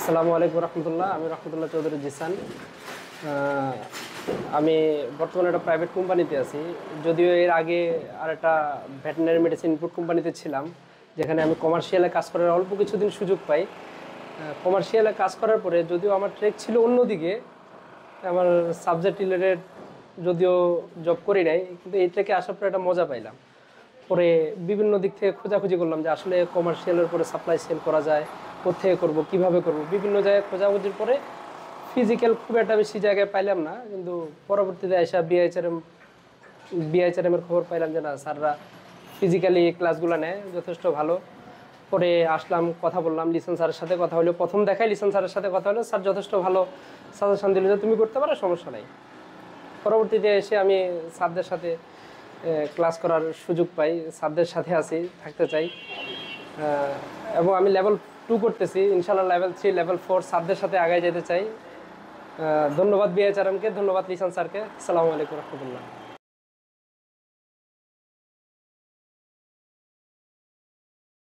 আসসালামু আলাইকুম রহমতুল্লাহ। আমি রহমতুল্লাহ চৌধুরী জিসান। আমি বর্তমানে একটা প্রাইভেট কোম্পানিতে আছি। যদিও এর আগে আর একটা ভেটেরিনারি মেডিসিন ইনপুট কোম্পানিতে ছিলাম, যেখানে আমি কমার্শিয়ালে কাজ করার অল্প কিছুদিন সুযোগ পাই। কমার্শিয়ালে কাজ করার পরে যদিও আমার ট্রেক ছিল অন্যদিকে, আমার সাবজেক্ট রিলেটেড, যদিও জব করি নাই, কিন্তু এই ট্রেকে আসার পরে একটা মজা পাইলাম। পরে বিভিন্ন দিক থেকে খোঁজাখুঁজি করলাম যে আসলে কমার্শিয়ালের পরে সাপ্লাই সেল করা যায়, কোথায় করব, কিভাবে করব। বিভিন্ন জায়গায় খোঁজাখুঁজির পরে ফিজিক্যাল খুব একটা বেশি জায়গায় পাইলাম না, কিন্তু পরবর্তীতে এসে বিআইএচআরএমের খবর পাইলাম যে না, স্যাররা ফিজিক্যালি ক্লাসগুলো নেয়, যথেষ্ট ভালো। পরে আসলাম, কথা বললাম, লিসন স্যারের সাথে কথা হলো। প্রথম দেখাই লিসন স্যারের সাথে কথা হলো, স্যার যথেষ্ট ভালো সাজেশন দিল যে তুমি করতে পারো, সমস্যা নাই। পরবর্তীতে এসে আমি স্যারদের সাথে ক্লাস করার সুযোগ পাই, স্যারদের সাথে আছি, থাকতে চাই। এবং আমি লেভেল 2 করতেছি, ইনশাআল্লাহ লেভেল 3 লেভেল 4 স্যারদের সাথে আগায় যেতে চাই। ধন্যবাদ বিআইএচআরএমকে, ধন্যবাদ লিসান স্যারকে। আসসালামু আলাইকুম রহমতুল্লাহ।